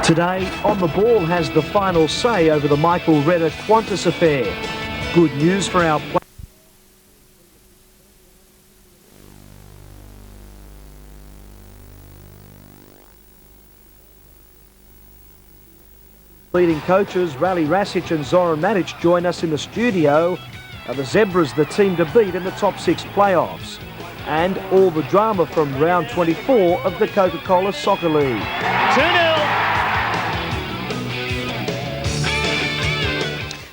Today, On the Ball has the final say over the Michael Reda Qantas affair. Good news for our leading coaches Rale Rasic and Zoran Matic join us in the studio. Are the Zebras the team to beat in the top 6 playoffs? And all the drama from round 24 of the Coca-Cola Soccer League. 2-0.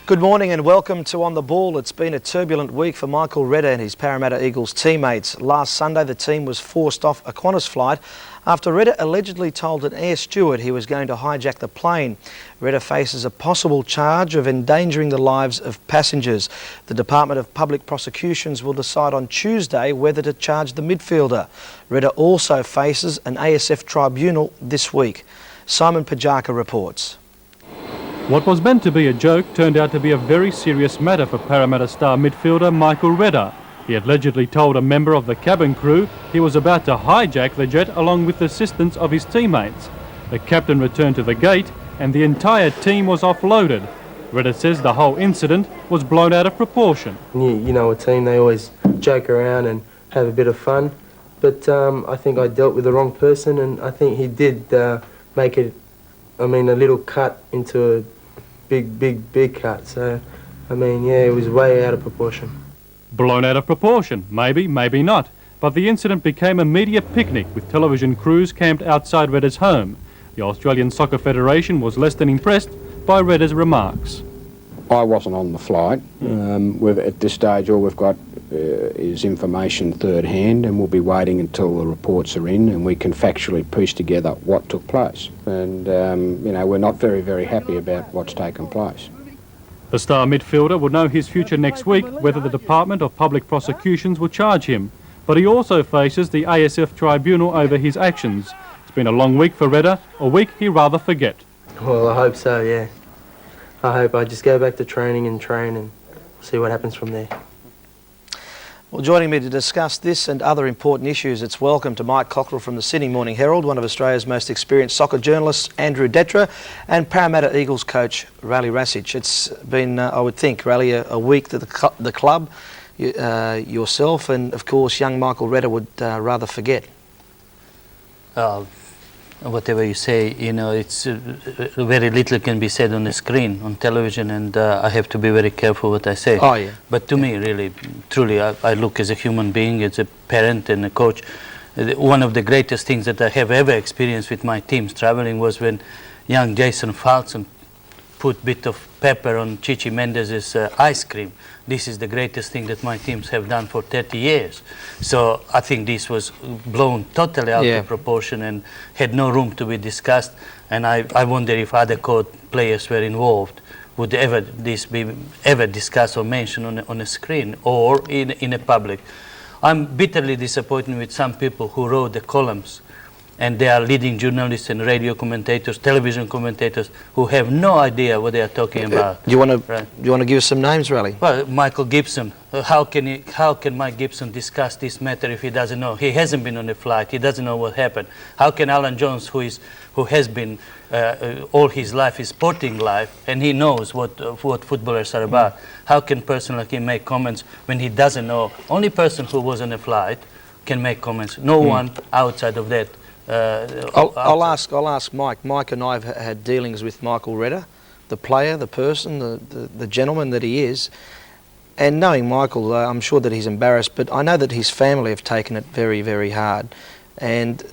Good morning and welcome to On the Ball. It's been a turbulent week for Michael Reda and his Parramatta Eagles teammates. Last Sunday the team was forced off a Qantas flight after Reda allegedly told an air steward he was going to hijack the plane. Reda faces a possible charge of endangering the lives of passengers. The Department of Public Prosecutions will decide on Tuesday whether to charge the midfielder. Reda also faces an ASF tribunal this week. Simon Pajaka reports. What was meant to be a joke turned out to be a very serious matter for Parramatta star midfielder Michael Reda. He allegedly told a member of the cabin crew he was about to hijack the jet along with the assistance of his teammates. The captain returned to the gate and the entire team was offloaded. Reda says the whole incident was blown out of proportion. You know, a team, they always joke around and have a bit of fun. But I think I dealt with the wrong person, and I think he did make it, a little cut into a big cut. So, yeah, it was way out of proportion. Blown out of proportion, maybe, maybe not. But the incident became a media picnic with television crews camped outside Reda's home. The Australian Soccer Federation was less than impressed by Reda's remarks. I wasn't on the flight. At this stage all we've got is information third hand, and we'll be waiting until the reports are in and we can factually piece together what took place. And, we're not very, very happy about what's taken place. The star midfielder will know his future next week whether the Department of Public Prosecutions will charge him. But he also faces the ASF tribunal over his actions. It's been a long week for Reda, a week he'd rather forget. Well, I hope so, yeah. I hope I just go back to training and train and see what happens from there. Well, joining me to discuss this and other important issues, it's welcome to Mike Cockerill from the Sydney Morning Herald, one of Australia's most experienced soccer journalists, Andrew Dettre, and Parramatta Eagles coach Rale Rasic. It's been, I would think, Rale, a week that the club, yourself, and of course young Michael Reda would rather forget. Whatever you say, it's very little can be said on the screen, on television, and I have to be very careful what I say. Oh, yeah. But to me, really, truly, I look as a human being, as a parent and a coach. One of the greatest things that I have ever experienced with my teams traveling was when young Jason Falson put a bit of pepper on Chichi Mendez's ice cream. This is the greatest thing that my teams have done for 30 years. So I think this was blown totally out of proportion and had no room to be discussed. And I wonder if other court players were involved. Would this be ever discussed or mentioned on a screen or in a public? I'm bitterly disappointed with some people who wrote the columns, and they are leading journalists and radio commentators, television commentators, who have no idea what they are talking about. Do you want to give us some names, Rale? Well, Michael Gibson. How can Mike Gibson discuss this matter if he doesn't know? He hasn't been on the flight. He doesn't know what happened. How can Alan Jones, who has been all his life, his sporting life, and he knows what footballers are about? How can a person like him make comments when he doesn't know? Only person who was on the flight can make comments. No one outside of that. I'll ask Mike. Mike and I have had dealings with Michael Reda, the player, the person, the gentleman that he is. And knowing Michael, I'm sure that he's embarrassed, but I know that his family have taken it very, very hard. And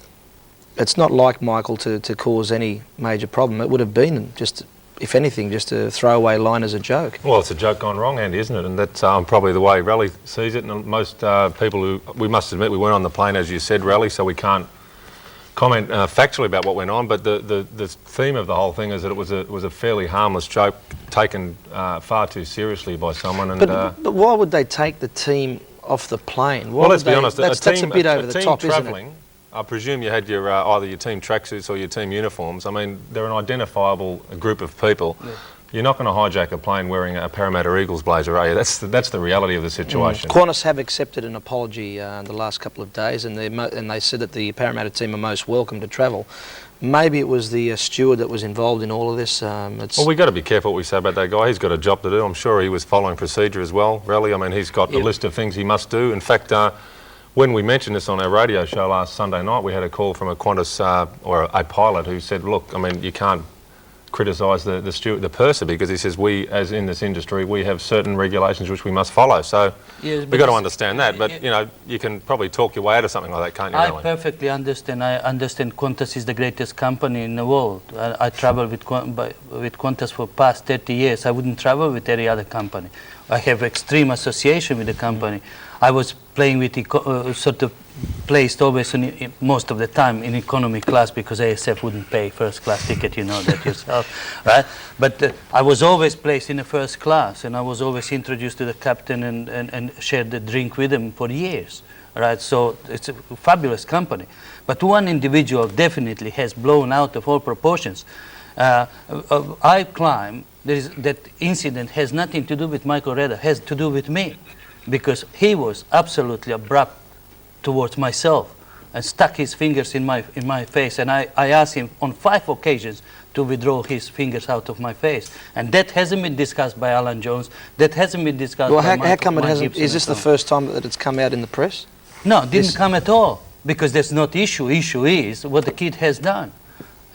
it's not like Michael to cause any major problem. It would have been just, if anything, just a throwaway line as a joke. Well, it's a joke gone wrong, Andy, isn't it? And that's probably the way Rale sees it. And most people we must admit, we weren't on the plane, as you said, Rale, so we can't comment factually about what went on, but the theme of the whole thing is that it was a fairly harmless joke taken far too seriously by someone. And but why would they take the team off the plane? Well, let's be honest. That's a bit over the top, isn't it? I presume you had your either your team tracksuits or your team uniforms. I mean, they're an identifiable group of people. Yeah. You're not going to hijack a plane wearing a Parramatta Eagles blazer, are you? That's the reality of the situation. Qantas have accepted an apology in the last couple of days, and they said that the Parramatta team are most welcome to travel. Maybe it was the steward that was involved in all of this. Well, we've got to be careful what we say about that guy. He's got a job to do. I'm sure he was following procedure as well, Rale. I mean, he's got a list of things he must do. In fact, when we mentioned this on our radio show last Sunday night, we had a call from a Qantas or a pilot who said, look, I mean, you can't criticise the steward, the purser, because he says we, as in this industry, we have certain regulations which we must follow. So we've got to understand that. But you know, you can probably talk your way out of something like that, can't you? I perfectly understand. I understand Qantas is the greatest company in the world. I travel with Qantas for past 30 years. I wouldn't travel with any other company. I have extreme association with the company. I was playing with sort of placed always most of the time in economy class because ASF wouldn't pay first class ticket, you know that yourself, right? But I was always placed in the first class, and I was always introduced to the captain and shared the drink with him for years, right? So it's a fabulous company. But one individual definitely has blown out of all proportions. I climb, that incident has nothing to do with Michael Reda, has to do with me, because he was absolutely abrupt towards myself and stuck his fingers in my face, and I asked him on 5 occasions to withdraw his fingers out of my face, and that hasn't been discussed by Alan Jones. That hasn't been discussed. Well, by how come it hasn't? Gibson Is this the first time that it's come out in the press? No, it didn't come at all, because that's not issue. Issue is what the kid has done.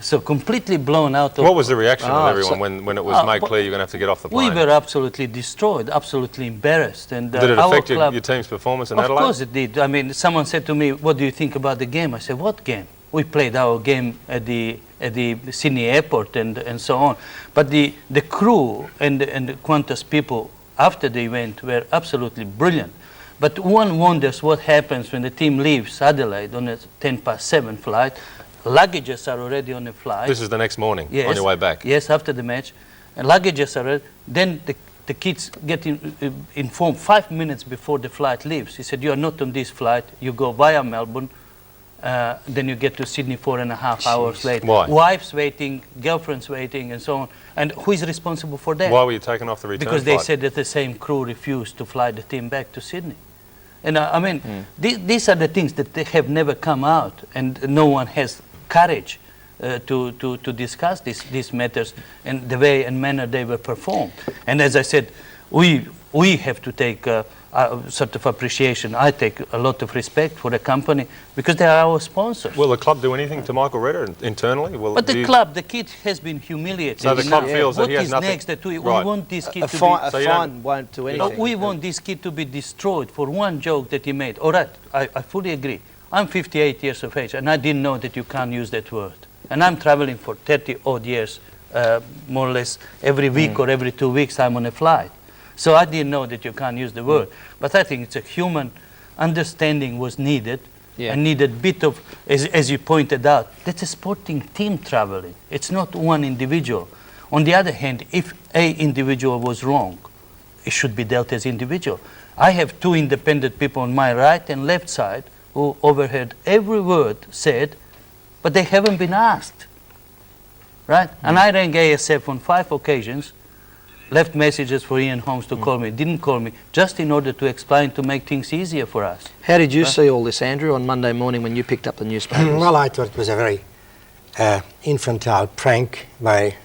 So completely blown out of... What was the reaction of everyone when it was made clear you're going to have to get off the plane? We were absolutely destroyed, absolutely embarrassed. And, did it affect your team's performance in Adelaide? Of course it did. I mean, someone said to me, what do you think about the game? I said, what game? We played our game at the Sydney airport and so on. But the crew and the Qantas people after the event were absolutely brilliant. But one wonders what happens when the team leaves Adelaide on a 7:10 flight. Luggages are already on the flight. This is the next morning, yes, on your way back? Yes, after the match. And luggages are ready. Then the kids get informed 5 minutes before the flight leaves. He said, you are not on this flight. You go via Melbourne. Then you get to Sydney 4.5 hours later. Why? Wives waiting, girlfriends waiting, and so on. And who is responsible for that? Why were you taken off the return Because flight? they said that the same crew refused to fly the team back to Sydney. And I mean, these are the things that they have never come out, and no one has courage to discuss these matters and the way and manner they were performed. And as I said, we have to take sort of appreciation. I take a lot of respect for the company because they are our sponsors. Will the club do anything to Michael Reda internally? But the kid has been humiliated. So the club feels that he has nothing. What is next? That we want this kid to be... A fine won't do anything. We want this kid to be destroyed for one joke that he made. All right, I fully agree. I'm 58 years of age, and I didn't know that you can't use that word. And I'm traveling for 30-odd years, more or less every week or every 2 weeks I'm on a flight. So I didn't know that you can't use the word. But I think it's a human understanding was needed, and needed a bit of, as you pointed out, that's a sporting team traveling. It's not one individual. On the other hand, if a individual was wrong, it should be dealt as individual. I have 2 independent people on my right and left side who overheard every word said, but they haven't been asked, right? And I rang ASF on 5 occasions, left messages for Ian Holmes to call me, didn't call me, just in order to explain, to make things easier for us. How did you see all this, Andrew, on Monday morning when you picked up the newspapers? Well, I thought it was a very infantile prank by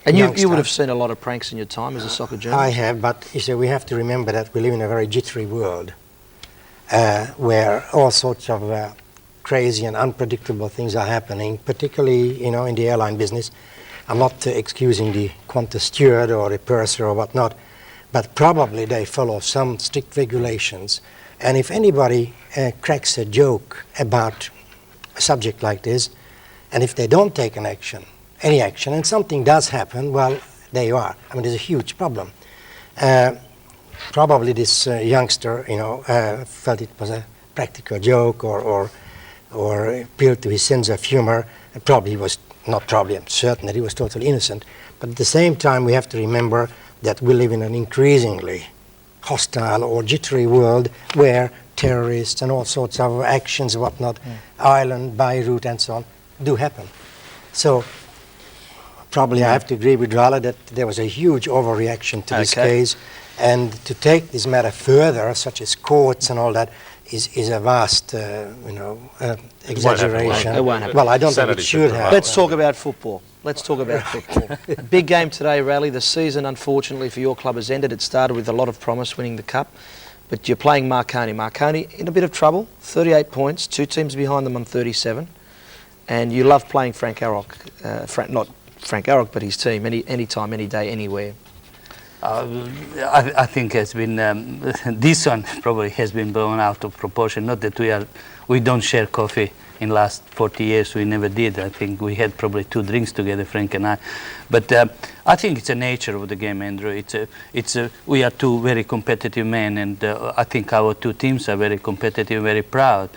and you would have seen a lot of pranks in your time as a soccer journalist. I have, but you see, we have to remember that we live in a very jittery world where all sorts of crazy and unpredictable things are happening, particularly, you know, in the airline business. I'm not excusing the Qantas steward or the purser or whatnot, but probably they follow some strict regulations. And if anybody cracks a joke about a subject like this, and if they don't take an action, any action, and something does happen, well, there you are. I mean, there's a huge problem. Probably this youngster, you know, felt it was a practical joke or appealed to his sense of humor. Probably he was, not probably, I'm certain that he was totally innocent. But at the same time, we have to remember that we live in an increasingly hostile or jittery world where terrorists and all sorts of actions and whatnot, Ireland, Beirut and so on, do happen. So probably I have to agree with Rale that there was a huge overreaction to this case, and to take this matter further, such as courts and all that, is a vast, exaggeration. It won't happen. Well, I don't think it should happen. Let's talk about football. Let's talk about football. Big game today, Rale. The season, unfortunately, for your club has ended. It started with a lot of promise, winning the cup. But you're playing Marconi. Marconi in a bit of trouble, 38 points, 2 teams behind them on 37. And you love playing Frank Arrock, not Frank Arrock, but his team, any time, any day, anywhere. I think has been this one probably has been blown out of proportion. Not that we don't share coffee. In last 40 years, we never did. I think we had probably 2 drinks together, Frank and I. But I think it's a nature of the game, Andrew. We are 2 very competitive men, and I think our 2 teams are very competitive, very proud.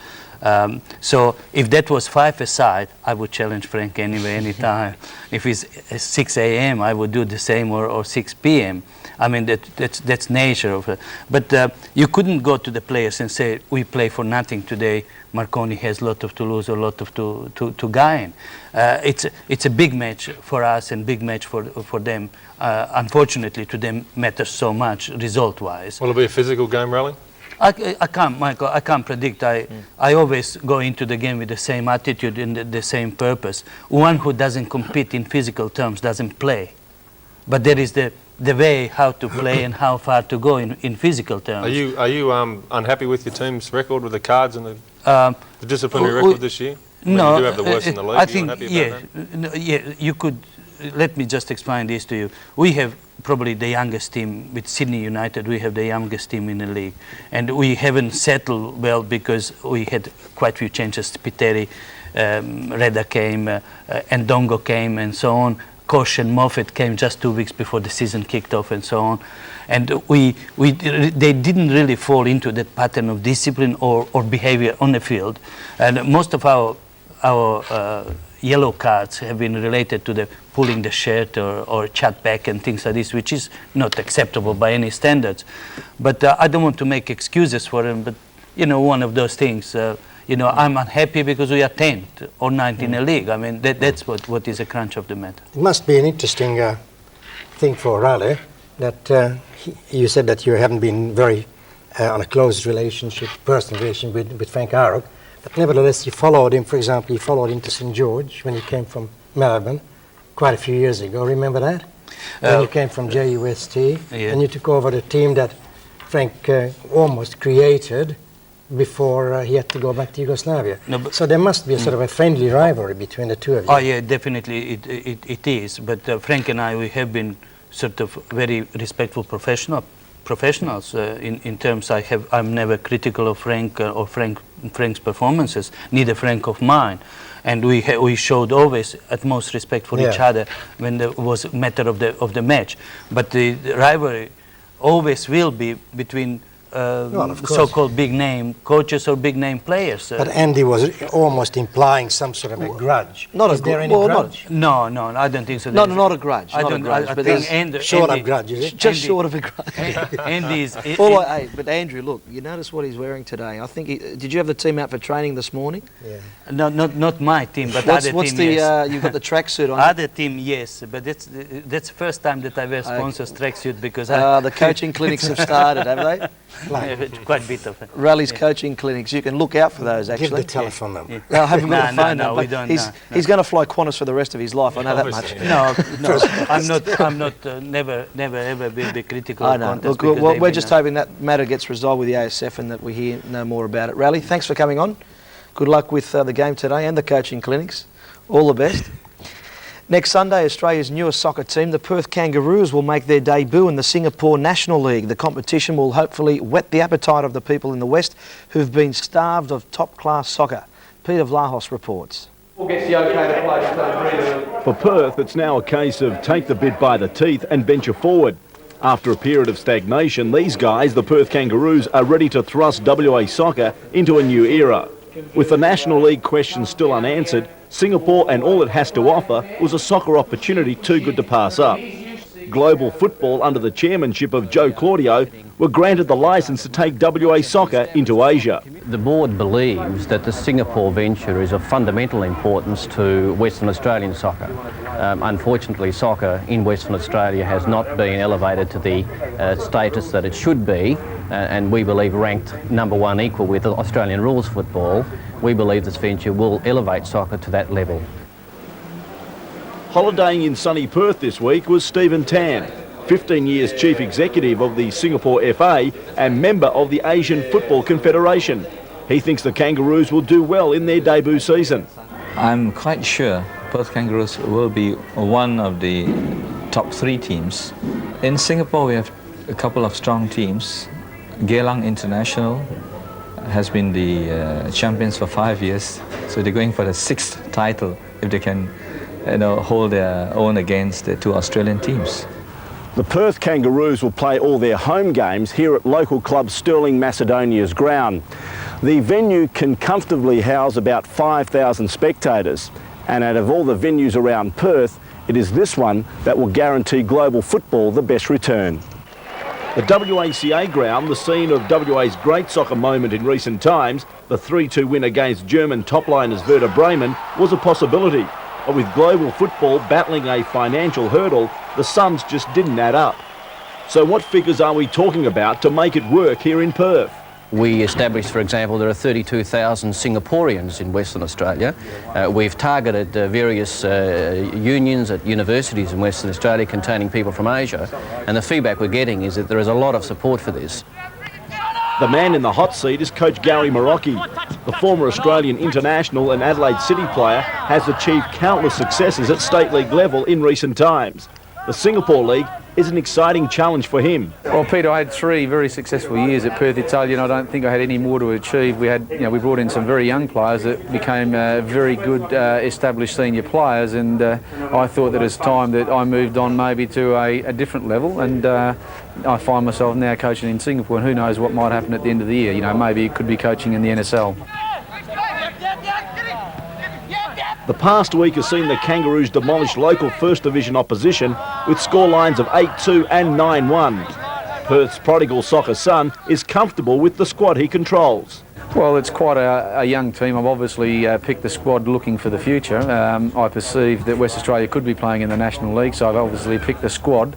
So if that was 5-a-side, I would challenge Frank anyway, anytime. If it's 6 a.m., I would do the same, or 6 p.m. I mean, that's nature of it. But you couldn't go to the players and say, we play for nothing today. Marconi has a lot of to lose or a lot of to gain. It's a big match for us and big match for them. Unfortunately, to them matters so much result-wise. Will it be a physical game, Rale? I can't, Michael. I can't predict. I always go into the game with the same attitude and the same purpose. One who doesn't compete in physical terms doesn't play. But there is the way how to play and how far to go in physical terms. Are you unhappy with your team's record with the cards and the disciplinary record this year? No, you do have the worst in the league. I think you could. Let me just explain this to you. We have probably the youngest team with Sydney United. We have the youngest team in the league, and we haven't settled well because we had quite a few changes. Piteri, Reda came, and Dongo came, and so on. Kosh and Moffat came just 2 weeks before the season kicked off, and so on. And they didn't really fall into that pattern of discipline or behavior on the field. And most of our yellow cards have been related to the pulling the shirt or chat back and things like this, which is not acceptable by any standards. But I don't want to make excuses for them, but one of those things. I'm unhappy because we are 10th or 9th in the league. I mean, that's what is a crunch of the matter. It must be an interesting thing for Rale that you said that you haven't been very on a close personal relationship with Frank Arrock, but nevertheless you followed him. For example, you followed him to St. George when he came from Melbourne quite a few years ago. Remember that? When you came from JUST, and you took over the team that Frank almost created before he had to go back to Yugoslavia. No, so there must be a sort of a friendly rivalry between the 2 of you. Oh yeah, definitely it is. But Frank and I, we have been sort of very respectful professionals in terms. I'm never critical of Frank or Frank's performances, neither Frank of mine. And we showed always utmost respect for each other when there was a matter of the match. But the rivalry always will be between so-called big-name coaches or big-name players. But Andy was almost implying some sort of a grudge. Is there any grudge? No, I don't think so. Not a grudge. I think short of grudge, is it? Just short of a grudge. Andy is... But Andrew, look, you notice what he's wearing today. I think did you have the team out for training this morning? Yeah. No, not my team, but other team, yes. You've got the tracksuit on. Other team, yes, but that's the first time that I wear sponsors tracksuit because the coaching clinics have started, have they? Quite a bit of it. Rale's coaching clinics. You can look out for those, actually. Give the telephone number. Yeah. No, I haven't got a phone number. No, we don't. He's going to fly Qantas for the rest of his life. I know that much. No, I'm not. Never ever be critical. I know. Look, we're just hoping that matter gets resolved with the ASF and that we know more about it. Rale, thanks for coming on. Good luck with the game today and the coaching clinics. All the best. Next Sunday, Australia's newest soccer team, the Perth Kangaroos, will make their debut in the Singapore National League. The competition will hopefully whet the appetite of the people in the West who've been starved of top-class soccer. Peter Vlahos reports. For Perth, it's now a case of take the bit by the teeth and venture forward. After a period of stagnation, these guys, the Perth Kangaroos, are ready to thrust WA soccer into a new era. With the National League question still unanswered, Singapore and all it has to offer was a soccer opportunity too good to pass up. Global Football, under the chairmanship of Joe Claudio, were granted the licence to take WA soccer into Asia. The board believes that the Singapore venture is of fundamental importance to Western Australian soccer. Unfortunately, soccer in Western Australia has not been elevated to the status that it should be, and we believe ranked #1 equal with Australian rules football. We believe this venture will elevate soccer to that level. Holidaying in sunny Perth this week was Stephen Tan, 15 years Chief Executive of the Singapore FA and member of the Asian Football Confederation. He thinks the Kangaroos will do well in their debut season. I'm quite sure Perth Kangaroos will be one of the top 3 teams. In Singapore, we have a couple of strong teams. Geylang International has been the champions for 5 years, so they're going for the 6th title if they can hold their own against the 2 Australian teams. The Perth Kangaroos will play all their home games here at local club Stirling Macedonia's ground. The venue can comfortably house about 5,000 spectators, and out of all the venues around Perth, it is this one that will guarantee global football the best return. The WACA ground, the scene of WA's great soccer moment in recent times, the 3-2 win against German topliners Werder Bremen, was a possibility. But with global football battling a financial hurdle, the sums just didn't add up. So what figures are we talking about to make it work here in Perth? We established, for example, there are 32,000 Singaporeans in Western Australia. We've targeted various unions at universities in Western Australia containing people from Asia, and the feedback we're getting is that there is a lot of support for this. The man in the hot seat is coach Gary Marocchi. The former Australian international and Adelaide City player has achieved countless successes at state league level in recent times. The Singapore League is an exciting challenge for him. Well, Peter, I had 3 very successful years at Perth Italian. I don't think I had any more to achieve. We brought in some very young players that became very good established senior players, and I thought that it's time that I moved on maybe to a different level, and I find myself now coaching in Singapore, and who knows what might happen at the end of the year. Maybe it could be coaching in the NSL. The past week has seen the Kangaroos demolish local First Division opposition with scorelines of 8-2 and 9-1. Perth's prodigal soccer son is comfortable with the squad he controls. Well, it's quite a young team. I've obviously picked the squad looking for the future. I perceive that West Australia could be playing in the National League, so I've obviously picked the squad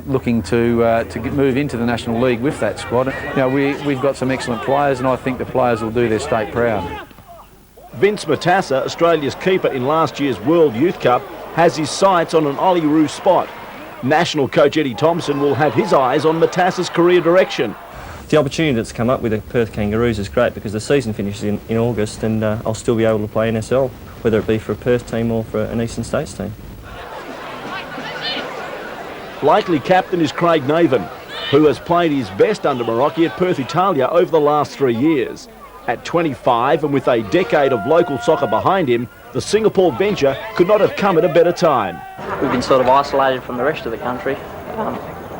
looking to move into the National League with that squad. We've got some excellent players, and I think the players will do their state proud. Vince Matassa, Australia's keeper in last year's World Youth Cup, has his sights on an Olyroos spot. National coach Eddie Thompson will have his eyes on Matassa's career direction. The opportunity that's come up with the Perth Kangaroos is great because the season finishes in August, and I'll still be able to play NSL, whether it be for a Perth team or for an Eastern States team. Likely captain is Craig Naven, who has played his best under Marocchi at Perth Italia over the last 3 years. At 25 and with a decade of local soccer behind him, the Singapore venture could not have come at a better time. We've been sort of isolated from the rest of the country.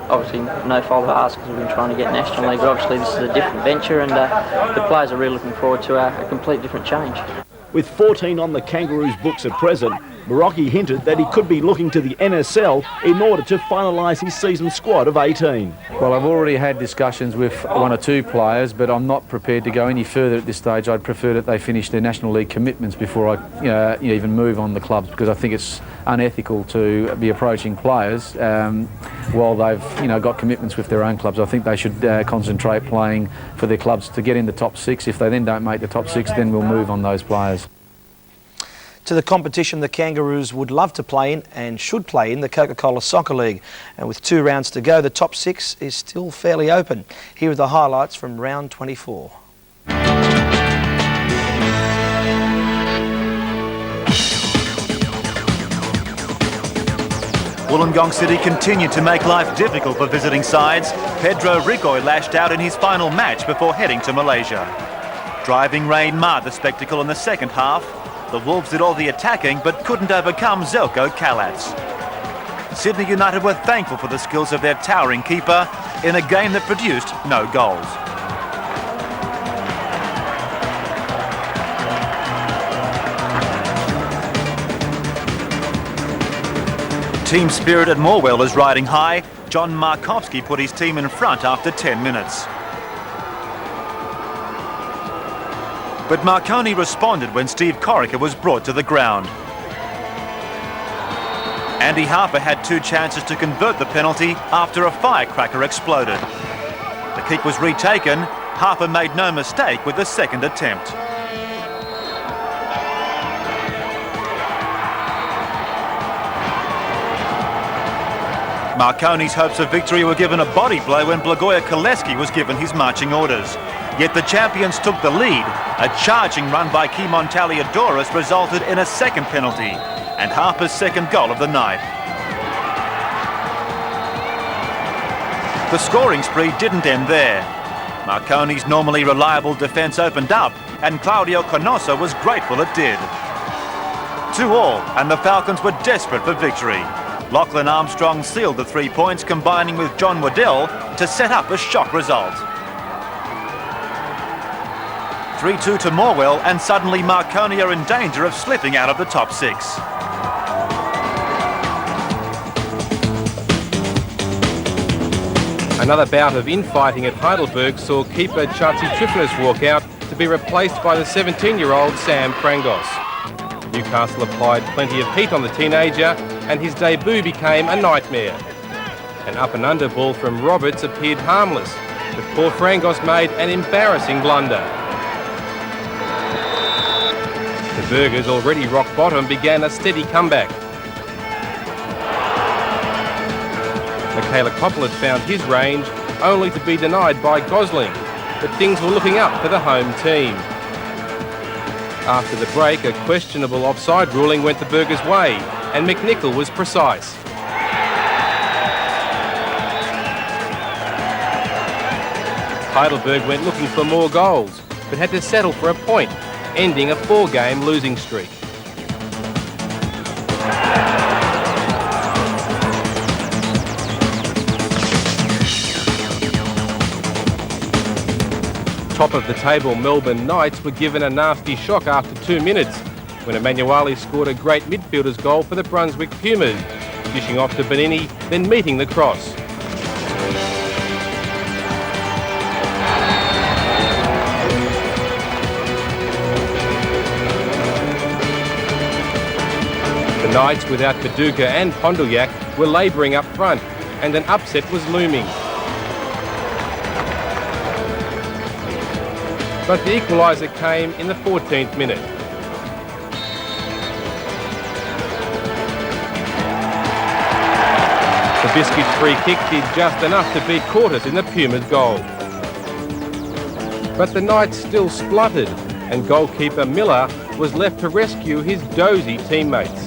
Obviously no fault of ours because we've been trying to get National League, but obviously this is a different venture, and the players are really looking forward to a complete different change. With 14 on the Kangaroos' books at present, Marocchi hinted that he could be looking to the NSL in order to finalise his season squad of 18. Well, I've already had discussions with 1 or 2 players, but I'm not prepared to go any further at this stage. I'd prefer that they finish their National League commitments before I even move on the clubs, because I think it's unethical to be approaching players while they've got commitments with their own clubs. I think they should concentrate playing for their clubs to get in the top 6. If they then don't make the top 6, then we'll move on those players. To the competition the Kangaroos would love to play in and should play in, the Coca-Cola Soccer League. And with 2 rounds to go, the top 6 is still fairly open. Here are the highlights from round 24. Wollongong City continued to make life difficult for visiting sides. Pedro Ricoy lashed out in his final match before heading to Malaysia. Driving rain marred the spectacle in the second half. The Wolves did all the attacking but couldn't overcome Zelko Kalats. Sydney United were thankful for the skills of their towering keeper in a game that produced no goals. Team spirit at Morwell is riding high. John Marconi put his team in front after 10 minutes. But Marconi responded when Steve Cockerill was brought to the ground. Andy Harper had 2 chances to convert the penalty after a firecracker exploded. The kick was retaken. Harper made no mistake with the second attempt. Marconi's hopes of victory were given a body blow when Blagoje Koleski was given his marching orders. Yet the champions took the lead. A charging run by Kimon Taliadoris resulted in a second penalty and Harper's second goal of the night. The scoring spree didn't end there. Marconi's normally reliable defence opened up and Claudio Canossa was grateful it did. 2-2 and the Falcons were desperate for victory. Lachlan Armstrong sealed the 3 points, combining with John Waddell to set up a shock result. 3-2 to Morwell, and suddenly Marconi are in danger of slipping out of the top 6. Another bout of infighting at Heidelberg saw keeper Chachi Trifinas walk out to be replaced by the 17-year-old Sam Frangos. Newcastle applied plenty of heat on the teenager and his debut became a nightmare. An up and under ball from Roberts appeared harmless, but poor Frangos made an embarrassing blunder. The Burgers, already rock bottom, began a steady comeback. Michael Reda found his range, only to be denied by Gosling, but things were looking up for the home team. After the break, a questionable offside ruling went the Burgers' way, and McNichol was precise. Heidelberg went looking for more goals, but had to settle for a point, ending a 4-game losing streak. Top of the table Melbourne Knights were given a nasty shock after 2 minutes when Emanuele scored a great midfielder's goal for the Brunswick Pumas, dishing off to Benini, then meeting the cross. The Knights, without Paducah and Pondylyak, were labouring up front, and an upset was looming. But the equaliser came in the 14th minute. The Biscuits' free kick did just enough to beat Cortis in the Pumas' goal. But the Knights still spluttered, and goalkeeper Miller was left to rescue his dozy teammates.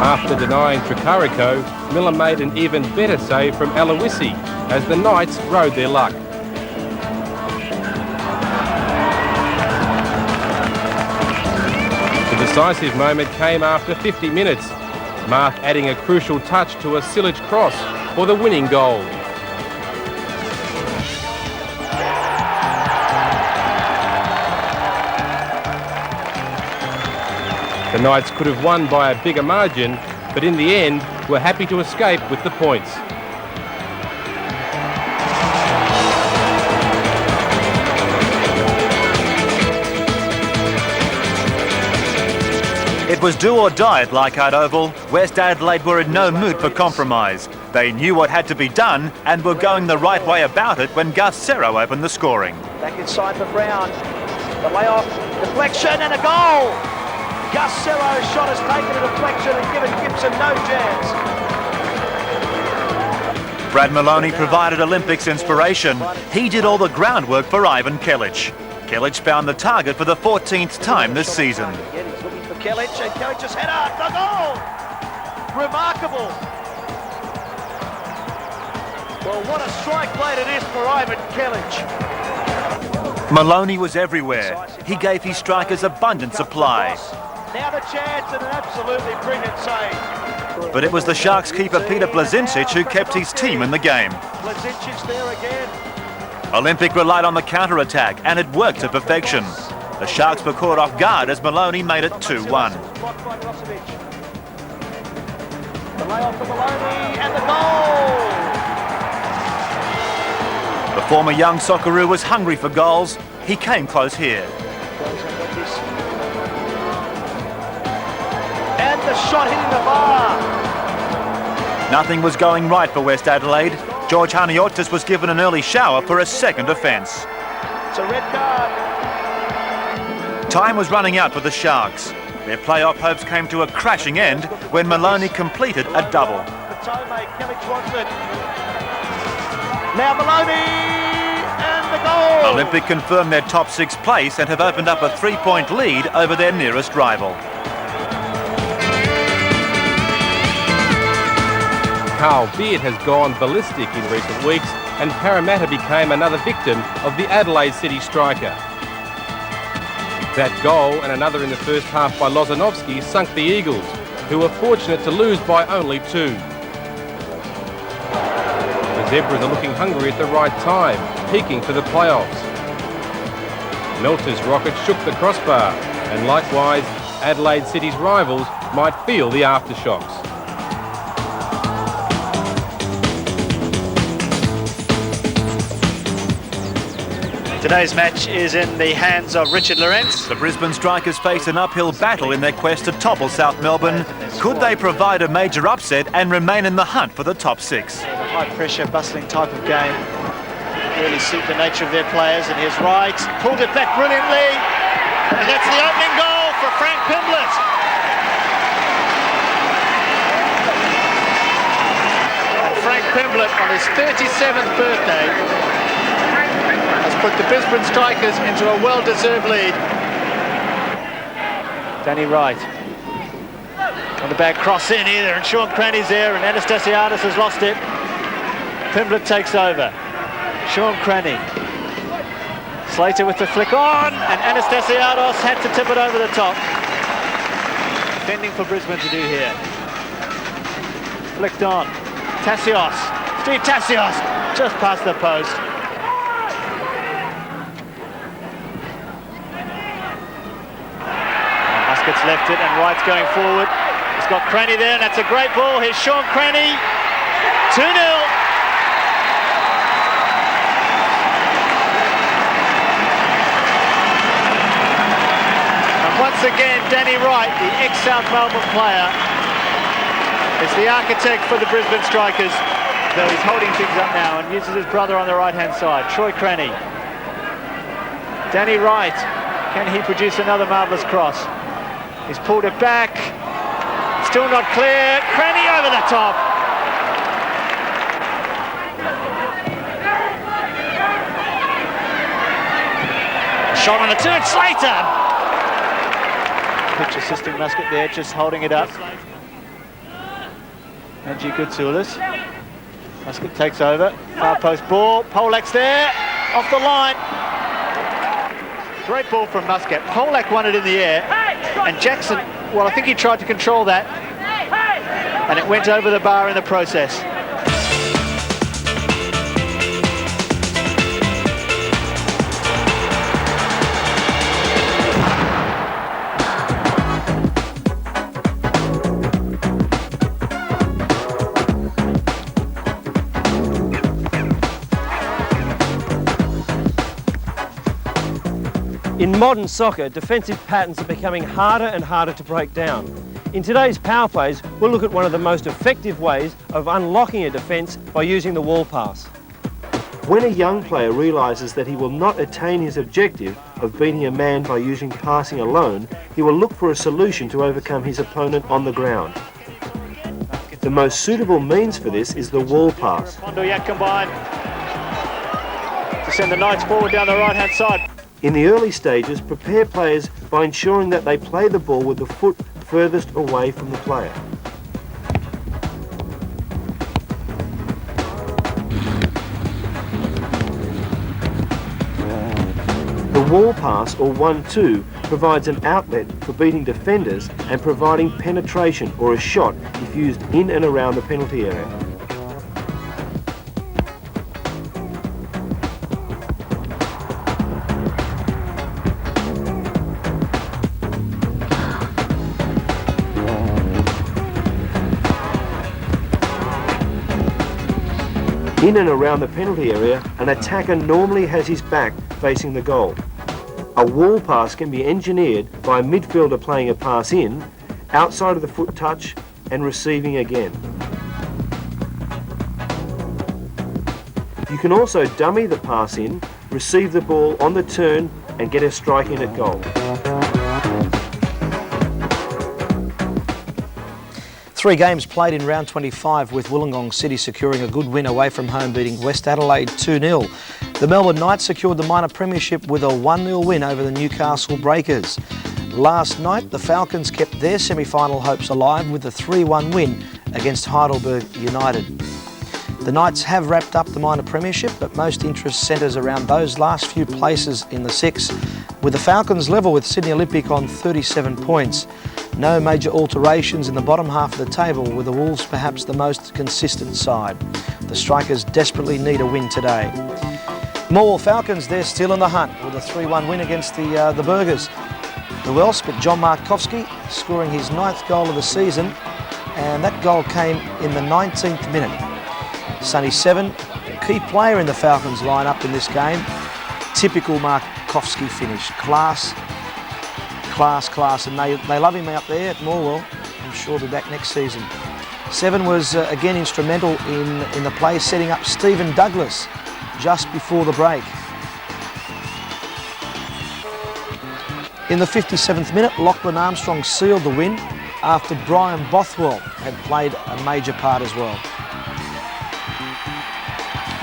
After denying Tricarico, Miller made an even better save from Aloisi as the Knights rode their luck. The decisive moment came after 50 minutes, Mark adding a crucial touch to a Sillage cross for the winning goal. The Knights could have won by a bigger margin, but in the end were happy to escape with the points. It was do or die at Leichhardt Oval. West Adelaide were in no mood for compromise. They knew what had to be done and were going the right way about it when Gus Serro opened the scoring. Back inside for Brown. The layoff, deflection and a goal! Gus Serro's shot has taken a deflection and given Gibson no chance. Brad Maloney provided Olympics inspiration. He did all the groundwork for Ivan Kelic. Kelic found the target for the 14th time this season. Again, he's looking for Kelic, and Kelic's header, the goal! Remarkable. Well, what a strike plate it is for Ivan Kelic. Maloney was everywhere. He gave his strikers abundant supply. Now the chance and an absolutely brilliant save. But it was the Sharks keeper Peter Blazincic who kept his team in the game. Blazincic there again. Olympic relied on the counter-attack and it worked to perfection. The Sharks were caught off guard as Maloney made it 2-1. The lay-off for Maloney and the goal! The former young Socceroo was hungry for goals. He came close here. And the shot hitting the bar. Nothing was going right for West Adelaide. George Haniotis was given an early shower for a second offence. It's a red card. Time was running out for the Sharks. Their playoff hopes came to a crashing end when Maloney completed a double. Now Maloney and the goal! Olympic confirmed their top 6 place and have opened up a 3-point lead over their nearest rival. Carl Beard has gone ballistic in recent weeks, and Parramatta became another victim of the Adelaide City striker. That goal and another in the first half by Lozanovsky sunk the Eagles, who were fortunate to lose by only 2. The Zebras are looking hungry at the right time, peaking for the playoffs. Melter's rocket shook the crossbar, and likewise, Adelaide City's rivals might feel the aftershocks. Today's match is in the hands of Richard Lorenz. The Brisbane Strikers face an uphill battle in their quest to topple South Melbourne. Could they provide a major upset and remain in the hunt for the top 6? A high-pressure, bustling type of game. Really suit the nature of their players, and here's Wright. Pulled it back brilliantly. And that's the opening goal for Frank Pimblett. And Frank Pimblett, on his 37th birthday, has put the Brisbane Strikers into a well-deserved lead. Danny Wright. On the back cross in either, and Sean Cranny's there, and Anastasiadis has lost it. Pimblett takes over. Sean Cranny. Slater with the flick on, and Anastasiadis had to tip it over the top. Defending for Brisbane to do here. Flicked on. Tassios. Steve Tassios just past the post. Muscat's left it, and Wright's going forward. He's got Cranny there, and that's a great ball. Here's Sean Cranny. 2-0. Once again, Danny Wright, the ex-South Melbourne player, is the architect for the Brisbane Strikers, though he's holding things up now and uses his brother on the right-hand side, Troy Cranny. Danny Wright, can he produce another marvellous cross? He's pulled it back, still not clear, Cranny over the top. Shot on the turn, Slater! Pitch assisting Muscat there, just holding it up. Angie Goodsoulis. Muscat takes over. Far post ball. Polak's there. Off the line. Great ball from Muscat. Polak won it in the air. And Jackson, well, I think he tried to control that. And it went over the bar in the process. In modern soccer, defensive patterns are becoming harder and harder to break down. In today's power plays, we'll look at one of the most effective ways of unlocking a defence by using the wall pass. When a young player realises that he will not attain his objective of beating a man by using passing alone, he will look for a solution to overcome his opponent on the ground. The most suitable means for this is the wall pass. Yak combined to send the Knights forward down the right-hand side. In the early stages, prepare players by ensuring that they play the ball with the foot furthest away from the player. The wall pass, or 1-2, provides an outlet for beating defenders and providing penetration or a shot if used in and around the penalty area. In and around the penalty area, an attacker normally has his back facing the goal. A wall pass can be engineered by a midfielder playing a pass in, outside of the foot touch and receiving again. You can also dummy the pass in, receive the ball on the turn and get a strike in at goal. 3 games played in round 25 with Wollongong City securing a good win away from home, beating West Adelaide 2-0. The Melbourne Knights secured the minor premiership with a 1-0 win over the Newcastle Breakers. Last night, the Falcons kept their semi-final hopes alive with a 3-1 win against Heidelberg United. The Knights have wrapped up the minor premiership, but most interest centres around those last few places in the 6, with the Falcons level with Sydney Olympic on 37 points. No major alterations in the bottom half of the table, with the Wolves perhaps the most consistent side. The Strikers desperately need a win today. Morwell Falcons, they're still in the hunt with a 3-1 win against the Burgers. Who else but John Markowski scoring his 9th goal of the season, and that goal came in the 19th minute. Sonny Seven, key player in the Falcons lineup in this game. Typical Markowski finish. Class, and they love him out there at Morwell. I'm sure they'll be back next season. Seven was again instrumental in the play, setting up Stephen Douglas just before the break. In the 57th minute, Lachlan Armstrong sealed the win after Brian Bothwell had played a major part as well.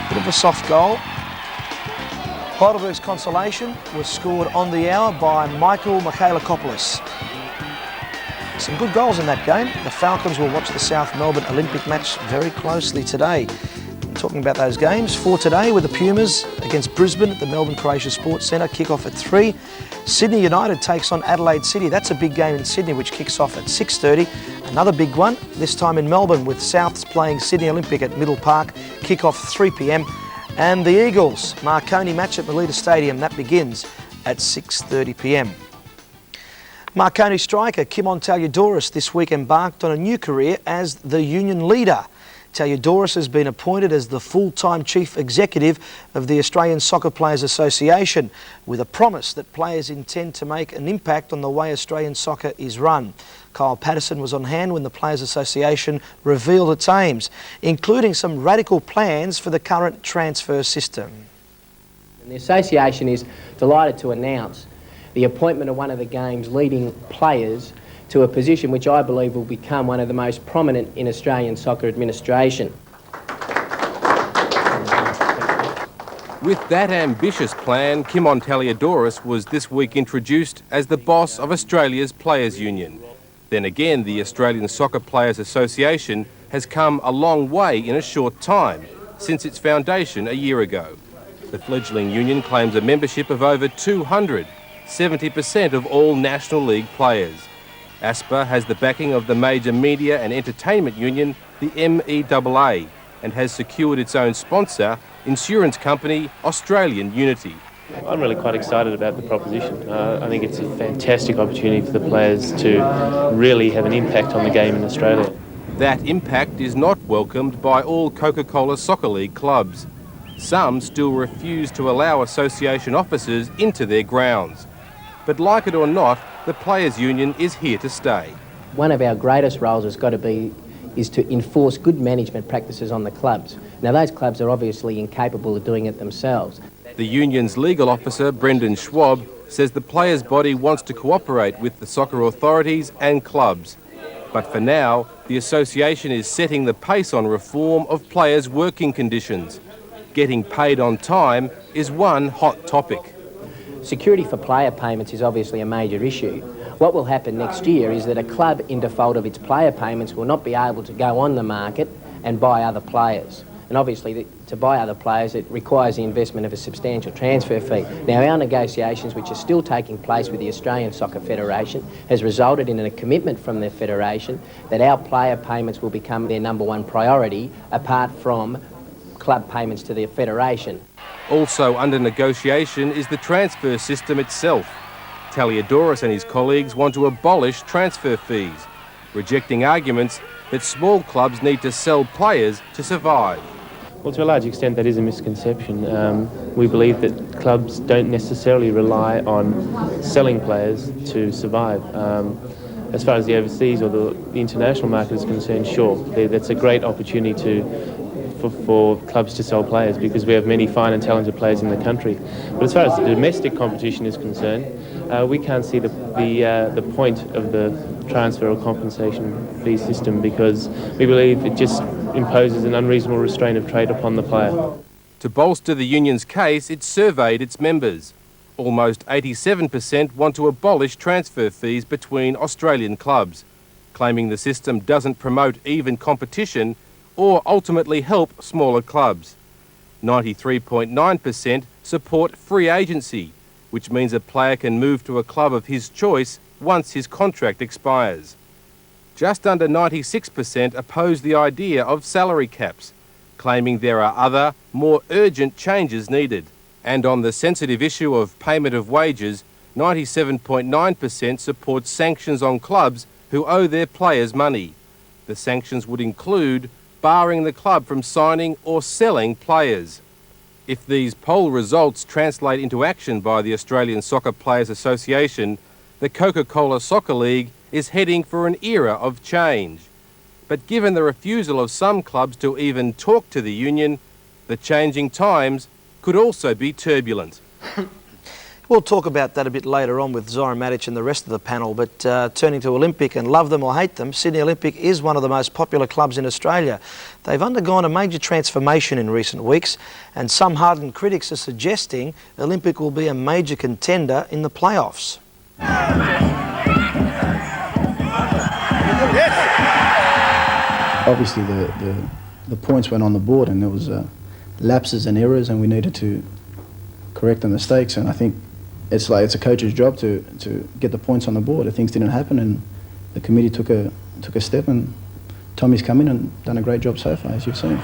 Bit of a soft goal. Heidelberg's consolation was scored on the hour by Michael Michailakopoulos. Some good goals in that game. The Falcons will watch the South Melbourne Olympic match very closely today. Talking about those games, for today with the Pumas against Brisbane at the Melbourne Croatia Sports Centre, kick-off at 3. Sydney United takes on Adelaide City. That's a big game in Sydney, which kicks off at 6:30. Another big one, this time in Melbourne, with Souths playing Sydney Olympic at Middle Park, kick-off 3 p.m. And the Eagles, Marconi match at Melita Stadium, that begins at 6:30 p.m. Marconi striker Kimon Taliadoris this week embarked on a new career as the union leader. Taliadoris has been appointed as the full-time chief executive of the Australian Soccer Players Association, with a promise that players intend to make an impact on the way Australian soccer is run. Kyle Patterson was on hand when the Players Association revealed its aims, including some radical plans for the current transfer system. And the association is delighted to announce the appointment of one of the game's leading players to a position which I believe will become one of the most prominent in Australian soccer administration. With that ambitious plan, Kimon Taliadoris was this week introduced as the boss of Australia's Players' Union. Then again, the Australian Soccer Players Association has come a long way in a short time, since its foundation a year ago. The fledgling union claims a membership of over 200, 70% of all National League players. ASPA has the backing of the major media and entertainment union, the MEAA, and has secured its own sponsor, insurance company Australian Unity. I'm really quite excited about the proposition. I think it's a fantastic opportunity for the players to really have an impact on the game in Australia. That impact is not welcomed by all Coca-Cola Soccer League clubs. Some still refuse to allow association officers into their grounds. But like it or not, the Players' Union is here to stay. One of our greatest roles has got to be is to enforce good management practices on the clubs. Now, those clubs are obviously incapable of doing it themselves. The union's legal officer, Brendan Schwab, says the players' body wants to cooperate with the soccer authorities and clubs. But for now, the association is setting the pace on reform of players' working conditions. Getting paid on time is one hot topic. Security for player payments is obviously a major issue. What will happen next year is that a club in default of its player payments will not be able to go on the market and buy other players. And obviously, to buy other players, it requires the investment of a substantial transfer fee. Now, our negotiations, which are still taking place with the Australian Soccer Federation, has resulted in a commitment from the Federation that our player payments will become their #1 priority, apart from club payments to the Federation. Also under negotiation is the transfer system itself. Taliadoris and his colleagues want to abolish transfer fees, rejecting arguments that small clubs need to sell players to survive. Well, to a large extent, that is a misconception. We believe that clubs don't necessarily rely on selling players to survive. As far as the overseas or the international market is concerned, sure, that's a great opportunity for clubs to sell players because we have many fine and talented players in the country. But as far as the domestic competition is concerned, we can't see the point of the transfer or compensation fee system because we believe it just imposes an unreasonable restraint of trade upon the player. To bolster the union's case, it surveyed its members. Almost 87% want to abolish transfer fees between Australian clubs, claiming the system doesn't promote even competition or ultimately help smaller clubs. 93.9% support free agency, which means a player can move to a club of his choice once his contract expires. Just under 96% oppose the idea of salary caps, claiming there are other, more urgent changes needed. And on the sensitive issue of payment of wages, 97.9% support sanctions on clubs who owe their players money. The sanctions would include barring the club from signing or selling players. If these poll results translate into action by the Australian Soccer Players Association, the Coca-Cola Soccer League is heading for an era of change. But given the refusal of some clubs to even talk to the union, the changing times could also be turbulent. We'll talk about that a bit later on with Zoran Matic and the rest of the panel, but turning to Olympic, and love them or hate them, Sydney Olympic is one of the most popular clubs in Australia. They've undergone a major transformation in recent weeks, and some hardened critics are suggesting Olympic will be a major contender in the playoffs. Obviously the points went on the board and there was lapses and errors and we needed to correct the mistakes, and I think it's a coach's job to get the points on the board. If things didn't happen and the committee took a step, and Tommy's come in and done a great job so far, as you've seen.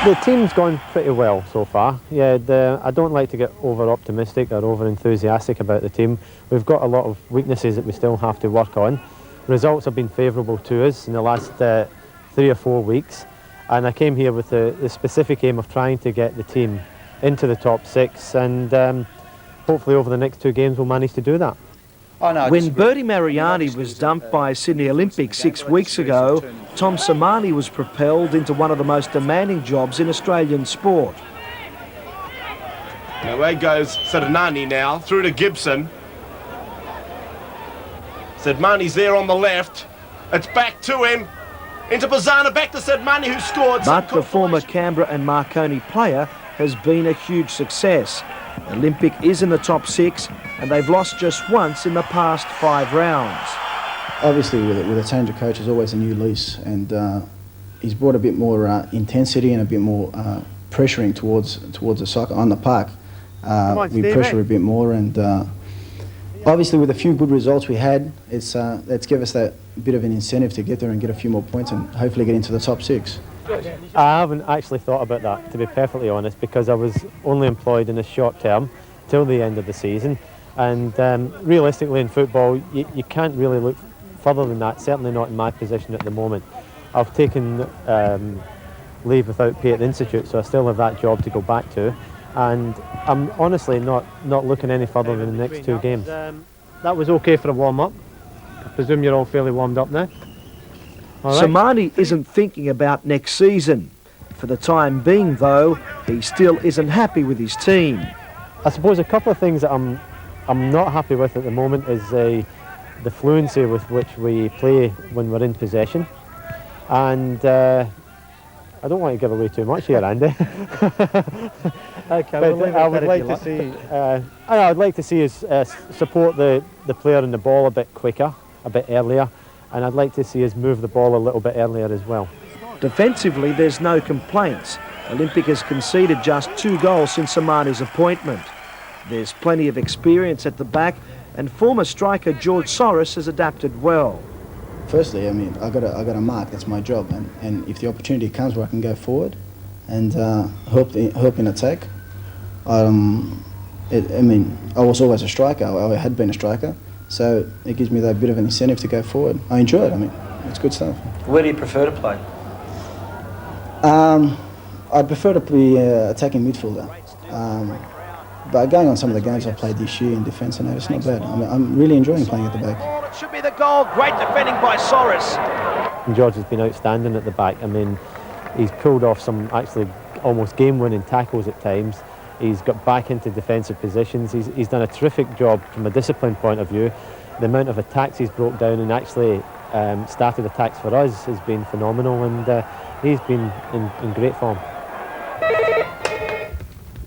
The team's gone pretty well so far. Yeah, I don't like to get over-optimistic or over-enthusiastic about the team. We've got a lot of weaknesses that we still have to work on. Results have been favourable to us in the last 3 or 4 weeks, and I came here with the specific aim of trying to get the team into the top 6, and hopefully over the next 2 games we'll manage to do that. When Berti Mariani was dumped by Sydney Olympic 6 weeks ago, Tom Sermanni was propelled into one of the most demanding jobs in Australian sport. Now away goes Sermanni now, through to Gibson. Sermanni's there on the left. It's back to him. Into Bazana, back to Sermanni, who scored. But the former Canberra and Marconi player has been a huge success. Olympic is in the top 6 and they've lost just once in the past 5 rounds. Obviously with a change of coach there's always a new lease, and he's brought a bit more intensity and a bit more pressuring towards the soccer on the park. We pressure a bit more, and obviously with a few good results we had, it's give us that bit of an incentive to get there and get a few more points and hopefully get into the top 6. I haven't actually thought about that, to be perfectly honest, because I was only employed in the short term till the end of the season, and realistically in football you can't really look further than that, certainly not in my position at the moment. I've taken leave without pay at the Institute, so I still have that job to go back to, and I'm honestly not looking any further than the next 2 games. That was okay for a warm-up. I presume you're all fairly warmed up now? Sermanni isn't thinking about next season. For the time being, though, he still isn't happy with his team. I suppose a couple of things that I'm not happy with at the moment is the fluency with which we play when we're in possession, and I don't want to give away too much here, Andy. Okay, but I would like to see. I'd like to see us support the player and the ball a bit quicker, a bit earlier. And I'd like to see us move the ball a little bit earlier as well. Defensively, there's no complaints. Olympic has conceded just 2 goals since Sermanni's appointment. There's plenty of experience at the back, and former striker George Soros has adapted well. Firstly, I mean, I got a mark. That's my job, and if the opportunity comes where I can go forward and help in attack, I mean, I was always a striker. I had been a striker. So it gives me that bit of an incentive to go forward. I enjoy it. I mean, it's good stuff. Where do you prefer to play? I prefer to be attacking midfielder. But going on some of the games I've played this year in defence, I know it's not bad. I'm really enjoying playing at the back. It should be the goal. Great defending by Soros. And George has been outstanding at the back. I mean, he's pulled off some actually almost game-winning tackles at times. He's got back into defensive positions. He's done a terrific job from a discipline point of view. The amount of attacks he's broke down and actually started attacks for us has been phenomenal, and he's been in great form.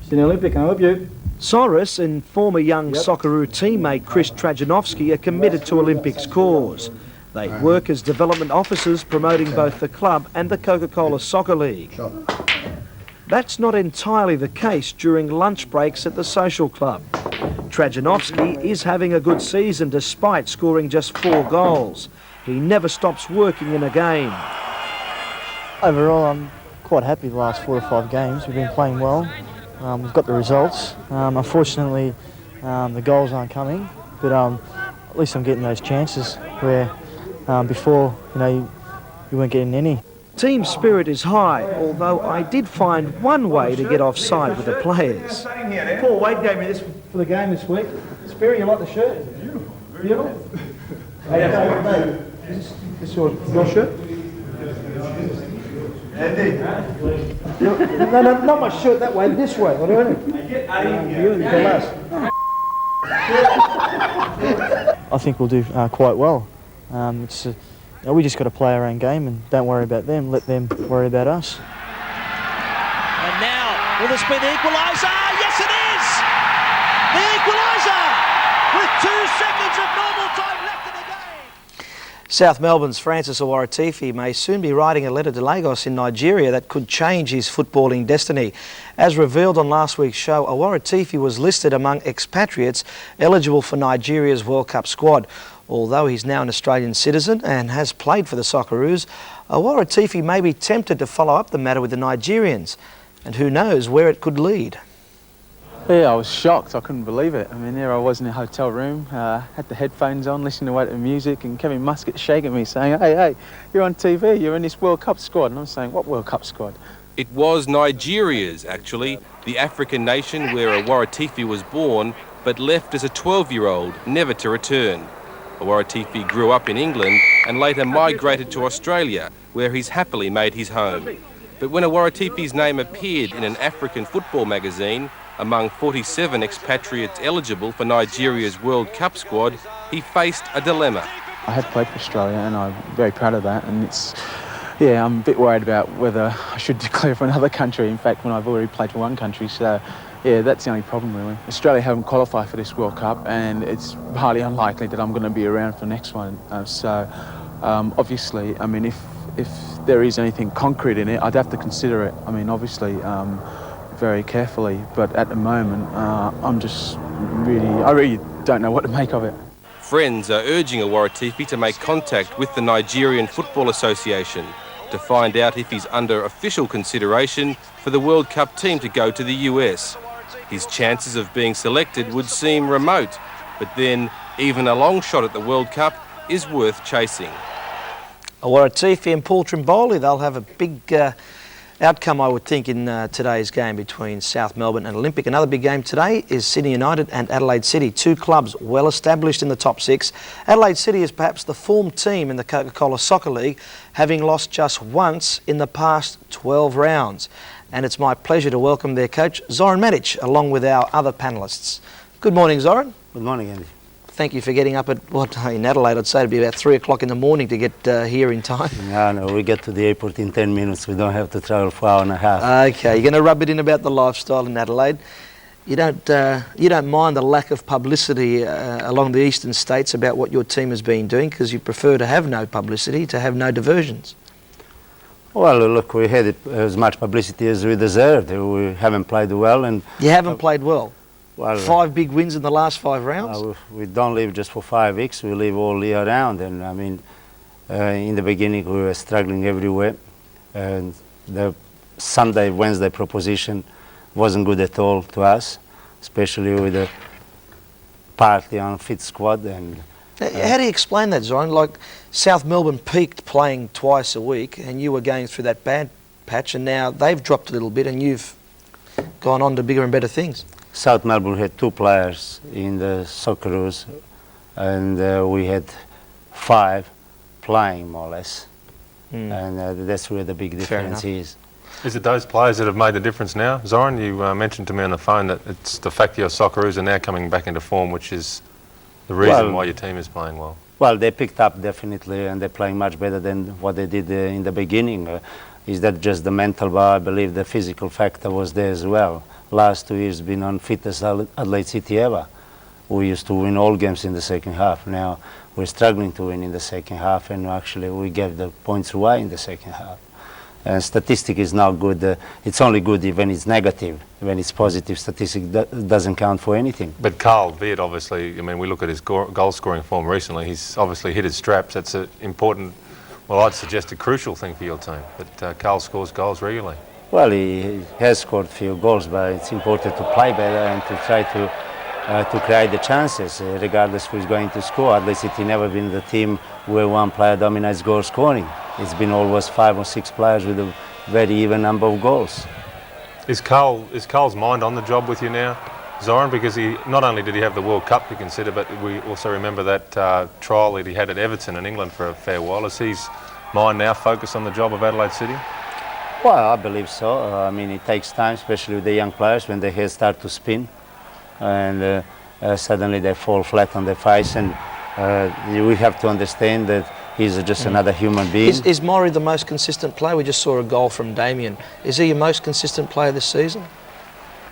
It's an Olympic, I hope you. Soros and former young Socceroo teammate Chris Trajanovski are committed to Olympics cause. They work as development officers promoting both the club and the Coca-Cola Soccer League. That's not entirely the case during lunch breaks at the social club. Trajanovski is having a good season despite scoring just 4 goals. He never stops working in a game. Overall, I'm quite happy the last 4 or 5 games. We've been playing well. We've got the results. Unfortunately, the goals aren't coming, but at least I'm getting those chances where before, you weren't getting any. Team spirit is high, although I did find one way to get offside with the players. Paul Wade gave me this for the game this week. Sperry, you like the shirt? Beautiful. Hey, is this your shirt? Andy. No, not my shirt that way, this way. What do I do? I think we'll do quite well. We just got to play our own game and don't worry about them. Let them worry about us. And now, will this be the equaliser? Yes, it is! The equaliser! With 2 seconds of normal time left in the game. South Melbourne's Francis Owaratifi may soon be writing a letter to Lagos in Nigeria that could change his footballing destiny. As revealed on last week's show, Owaratifi was listed among expatriates eligible for Nigeria's World Cup squad. Although he's now an Australian citizen and has played for the Socceroos, Owaratifi may be tempted to follow up the matter with the Nigerians. And who knows where it could lead. Yeah, I was shocked. I couldn't believe it. I mean, there I was in a hotel room, had the headphones on, listening to music, and Kevin Muscat shaking me, saying, hey, you're on TV, you're in this World Cup squad. And I'm saying, what World Cup squad? It was Nigeria's, actually, the African nation where Owaratifi was born, but left as a 12-year-old, never to return. Owaratifi grew up in England and later migrated to Australia, where he's happily made his home. But when Owaratifi's name appeared in an African football magazine, among 47 expatriates eligible for Nigeria's World Cup squad, he faced a dilemma. I have played for Australia and I'm very proud of that, and I'm a bit worried about whether I should declare for another country, in fact, when I've already played for one country, so yeah, that's the only problem really. Australia haven't qualified for this World Cup and it's highly unlikely that I'm going to be around for the next one, obviously, I mean, if there is anything concrete in it, I'd have to consider it. I mean, obviously, very carefully, but at the moment, I really don't know what to make of it. Friends are urging Owaratifi to make contact with the Nigerian Football Association to find out if he's under official consideration for the World Cup team to go to the US. His chances of being selected would seem remote, but then even a long shot at the World Cup is worth chasing. Owaratifi and Paul Trimboli, they'll have a big outcome, I would think, in today's game between South Melbourne and Olympic. Another big game today is Sydney United and Adelaide City, 2 clubs well established in the top 6. Adelaide City is perhaps the form team in the Coca-Cola Soccer League, having lost just once in the past 12 rounds. And it's my pleasure to welcome their coach, Zoran Matic, along with our other panellists. Good morning, Zoran. Good morning, Andy. Thank you for getting up at, in Adelaide, I'd say it'd be about 3 o'clock in the morning to get here in time. No, we get to the airport in 10 minutes. We don't have to travel for an hour and a half. Okay, you're going to rub it in about the lifestyle in Adelaide. You don't mind the lack of publicity along the eastern states about what your team has been doing, because you prefer to have no publicity, to have no diversions. Well, look, we had as much publicity as we deserved. We haven't played well. And you haven't played well? Well, 5 big wins in the last 5 rounds? We don't live just for 5 weeks, we live all year round. And I mean, in the beginning we were struggling everywhere. And the Sunday, Wednesday proposition wasn't good at all to us, especially with a partly unfit squad. And Now, how do you explain that, Zoran? Like, South Melbourne peaked playing twice a week and you were going through that bad patch, and now they've dropped a little bit and you've gone on to bigger and better things. South Melbourne had 2 players in the Cockerill, and we had 5 playing, more or less. And that's where the big difference is. Is it those players that have made the difference now? Zoran, you mentioned to me on the phone that it's the fact that your Socceroos are now coming back into form, which is the reason why your team is playing well. Well, they picked up definitely, and they're playing much better than what they did in the beginning. Is that just the mental, but I believe the physical factor was there as well. Last 2 years been unfittest Adelaide City ever. We used to win all games in the second half. Now we're struggling to win in the second half, and actually we gave the points away in the second half. And statistic is not good. It's only good when it's negative. When it's positive, statistic doesn't count for anything. But Carl Beard, obviously, I mean, we look at his goal scoring form recently. He's obviously hit his straps. That's an important, well, I'd suggest a crucial thing for your team. But Carl scores goals regularly. Well, he has scored a few goals, but it's important to play better and to try to create the chances, regardless who's going to score. Adelaide City never been the team where one player dominates goal scoring. It's been always 5 or 6 players with a very even number of goals. Is Carl's mind on the job with you now, Zoran? Because he not only did he have the World Cup to consider, but we also remember that trial that he had at Everton in England for a fair while. Is his mind now focused on the job of Adelaide City? Well, I believe so. I mean, it takes time, especially with the young players, when their heads start to spin and suddenly they fall flat on their face. And we have to understand that he's just another human being. Is Maury the most consistent player? We just saw a goal from Damien. Is he your most consistent player this season?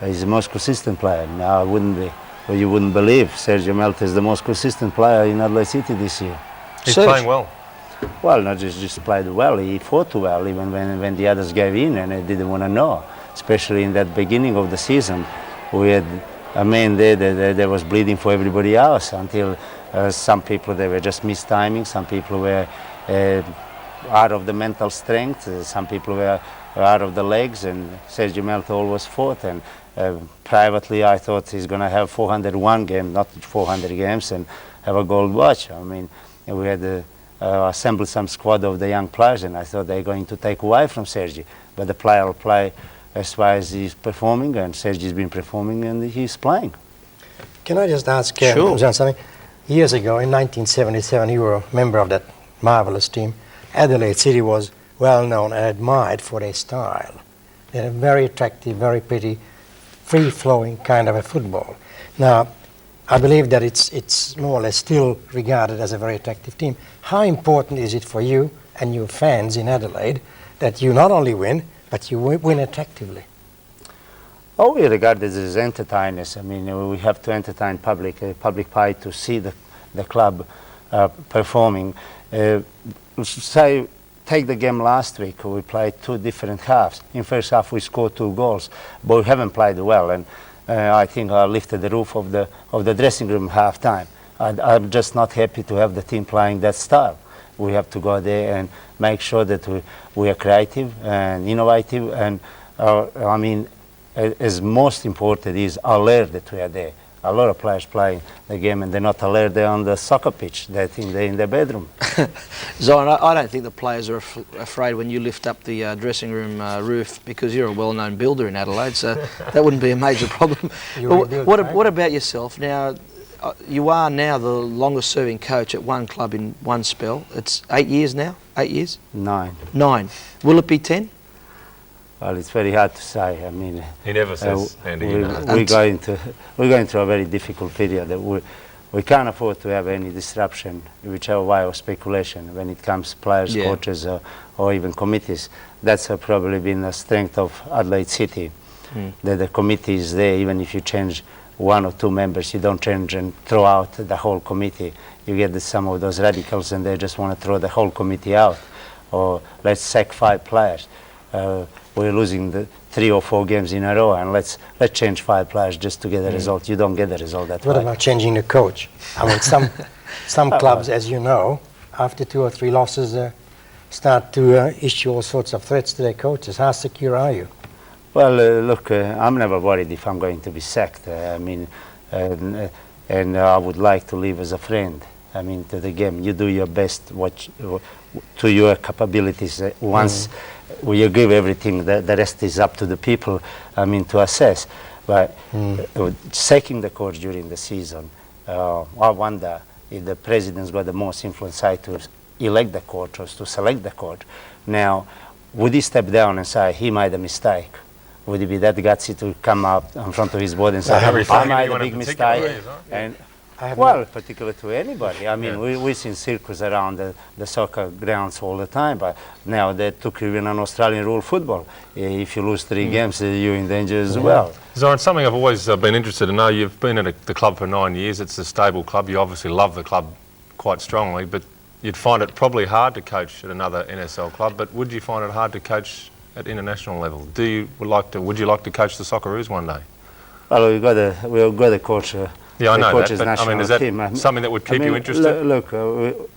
He's the most consistent player. No, I wouldn't be. Well, you wouldn't believe Sergio Melta is the most consistent player in Adelaide City this year. He's playing well. Well, not just played well, he fought well, even when the others gave in and they didn't want to know. Especially in that beginning of the season, we had a man there that was bleeding for everybody else until some people, they were just mistiming, some people were out of the mental strength, some people were out of the legs, and Sergio Melta always fought. And privately, I thought he's going to have 401 games, not 400 games, and have a gold watch. I mean, we had assembled some squad of the young players, and I thought they're going to take away from Sergi. But the player will play as far as he's performing, and Sergi's been performing, and he's playing. Can I just ask something? Years ago, in 1977, you were a member of that marvellous team. Adelaide City was well known and admired for their style. They had a very attractive, very pretty, free-flowing kind of a football. Now, I believe that it's more or less still regarded as a very attractive team. How important is it for you and your fans in Adelaide that you not only win, but you win attractively? Oh, we regard this as entertainers. I mean, we have to entertain public pie to see the club performing. Say, take the game last week. We played 2 different halves. In first half, we scored 2 goals, but we haven't played well. And I think I lifted the roof of the dressing room half time. I'm just not happy to have the team playing that style. We have to go there and make sure that we are creative and innovative. And I mean, as most important is alert that we are there. A lot of players play the game and they're not alert. They're on the soccer pitch. They think they're in their bedroom. Zoran, I don't think the players are afraid when you lift up the dressing room roof, because you're a well-known builder in Adelaide, so that wouldn't be a major problem. What about yourself? Now, you are now the longest-serving coach at one club in one spell. It's 8 years now? 8 years? 9. 9. Will it be 10? Well, it's very hard to say. I mean, he never says, Andy. We're going through a very difficult period. We can't afford to have any disruption, whichever way of speculation, when it comes to players, coaches, or even committees. That's probably been the strength of Adelaide City, that the committee is there. Even if you change 1 or 2 members, you don't change and throw out the whole committee. You get some of those radicals, and they just want to throw the whole committee out, or let's sack 5 players. We're losing the 3 or 4 games in a row, and let's change 5 players just to get a result. You don't get the result that way. What about changing the coach? I mean, some clubs, as you know, after 2 or 3 losses, start to issue all sorts of threats to their coaches. How secure are you? Well, look, I'm never worried if I'm going to be sacked. I mean, and I would like to live as a friend. I mean, to the game. You do your best to your capabilities. Once you give everything, the rest is up to the people, I mean, to assess. But checking the coach during the season, I wonder if the president's got the most influence side to elect the coach or to select the coach. Now, would he step down and say he made a mistake? Would he be that gutsy to come up in front of his board and say, I made a big mistake? And well, particular to anybody. I mean, we see circus around the soccer grounds all the time, but now they took even an Australian rule football. If you lose 3 games, you're in danger as well. Zoran, something I've always been interested to know, you've been at the club for 9 years, it's a stable club, you obviously love the club quite strongly, but you'd find it probably hard to coach at another NSL club, but would you find it hard to coach at international level? Would you like to coach the Socceroos one day? Well, we've got a coach. Yeah, I know that, but I mean, is that something that would keep you interested? Look,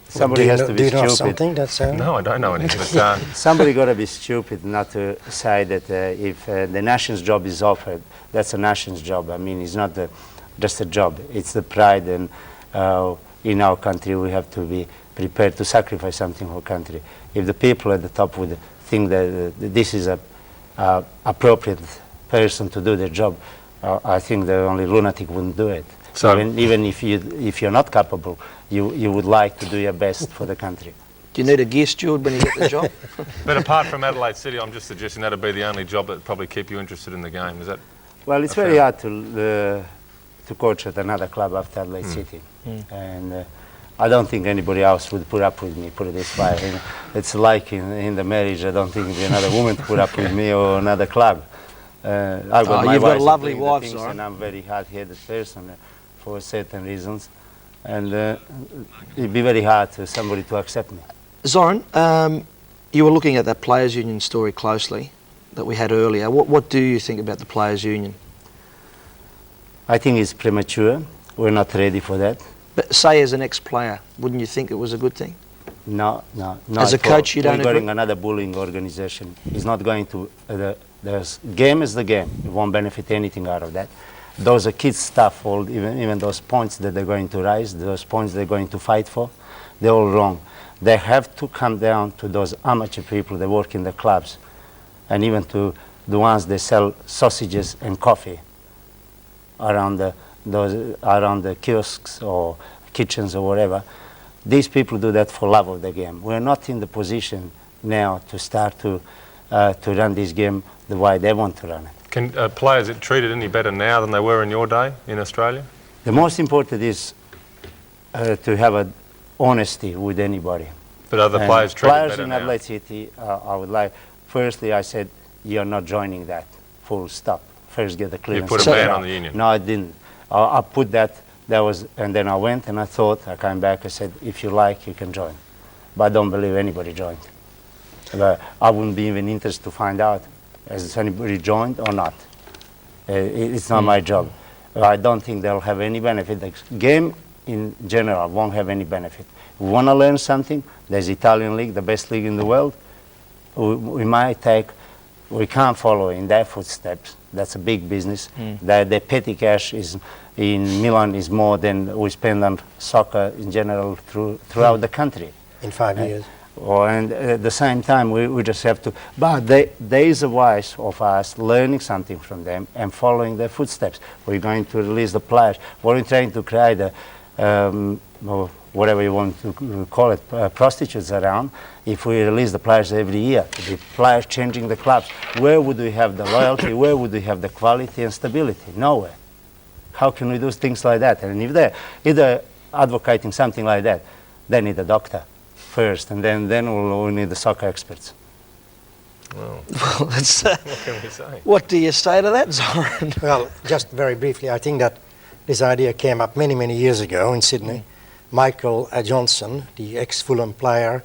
somebody has to be stupid. Do you know something that's... No, I don't know anything. But, somebody got to be stupid not to say that if the nation's job is offered, that's a nation's job. I mean, it's not just a job. It's the pride, and in our country we have to be prepared to sacrifice something for country. If the people at the top would think that this is a appropriate person to do their job, I think the only lunatic wouldn't do it. So even if you're not capable, you would like to do your best for the country. Do you need a gear steward when you get the job? But apart from Adelaide City, I'm just suggesting that'd be the only job that would probably keep you interested in the game. Is that? Well, it's very hard to coach at another club after Adelaide City, and I don't think anybody else would put up with me. Put it this way, it's like in the marriage. I don't think there's another woman to put up with me or another club. I've got you've got a lovely wife, Zoran. And I'm a very hard-headed person for certain reasons, and it'd be very hard for somebody to accept me. Zoran, you were looking at that Players' Union story closely that we had earlier. What do you think about the Players' Union? I think it's premature. We're not ready for that. But say as an ex-player, wouldn't you think it was a good thing? No. As a coach, you don't agree? We're going another bullying organisation. It's not going to... the game is the game. It won't benefit anything out of that. Those are kids' stuff, even those points that they're going to raise, those points they're going to fight for, they're all wrong. They have to come down to those amateur people that work in the clubs, and even to the ones that sell sausages and coffee around the kiosks or kitchens or whatever. These people do that for love of the game. We're not in the position now to start to run this game the way they want to run it. Can players get treated any better now than they were in your day in Australia? The most important is to have an honesty with anybody. But are the players treated better now? Players in Adelaide City, I would like, firstly I said, you're not joining that, full stop. First get the clearance. You put a ban on the union? No, I didn't. I put that, and then I went and I thought, I came back, I said, if you like, you can join. But I don't believe anybody joined. I wouldn't be even interested to find out, has anybody joined or not. It's not my job. I don't think they'll have any benefit. The game in general won't have any benefit. We want to learn something, there's Italian league, the best league in the world. We can't follow in their footsteps. That's a big business. The petty cash is in Milan is more than we spend on soccer in general throughout the country. In 5 years. And at the same time, we just have to, but there is a way of us learning something from them and following their footsteps. We're going to release the players. We're trying to create or whatever you want to call it, prostitutes around. If we release the players every year, the players changing the clubs, where would we have the loyalty, where would we have the quality and stability? Nowhere. How can we do things like that? And if they're advocating something like that, they need a doctor first, and then we'll need the soccer experts. Well, what can we say? What do you say to that, Zoran? Well, just very briefly, I think that this idea came up many, many years ago in Sydney. Michael Johnson, the ex-Fulham player,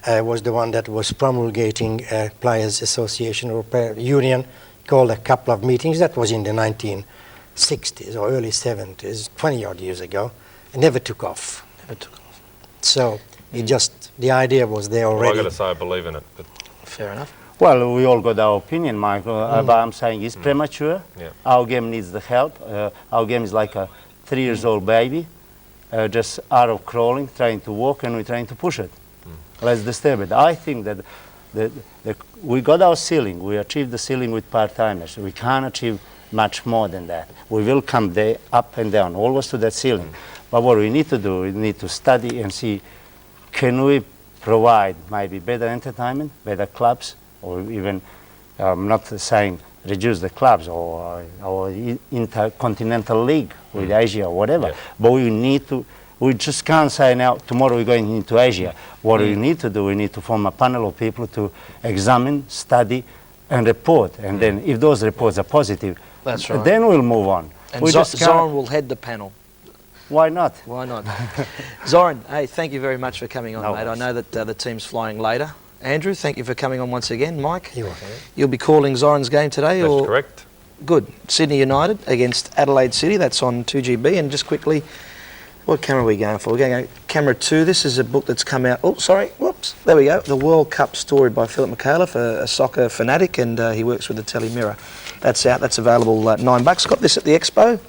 was the one that was promulgating a Players Association or Union, called a couple of meetings. That was in the 1960s or early 70s, 20-odd years ago. It never took off. So it just, the idea was there already. Well, I've got to say I believe in it. But fair enough. Well, we all got our opinion, Michael, but I'm saying it's premature. Yeah. Our game needs the help. Our game is like a 3-year-old baby. just out of crawling, trying to walk, and we're trying to push it. Let's disturb it. I think that we got our ceiling. We achieved the ceiling with part-timers. We can't achieve much more than that. We will come there up and down, always to that ceiling. But what we need to do, we need to study and see, can we provide maybe better entertainment, better clubs, or even, I'm not saying reduce the clubs or intercontinental league with Asia or whatever, but we just can't say now, tomorrow we're going into Asia. What we need to do, we need to form a panel of people to examine, study, and report. And then if those reports are positive, that's right, then we'll move on. And Zoran will head the panel. Why not? Why not? Zoran, hey, thank you very much for coming on, No mate. worries. I know that the team's flying later. Andrew, thank you for coming on once again. Mike, You're welcome. you'll be calling Zoran's game today? That's correct. Good. Sydney United against Adelaide City. That's on 2GB. And just quickly, what camera are we going for? We're going to go camera 2. This is a book that's come out. Oh, sorry. Whoops. There we go. The World Cup Story by Philip McCaleb, a soccer fanatic, and he works with the Telly Mirror. That's out. That's available $9. Got this at the Expo.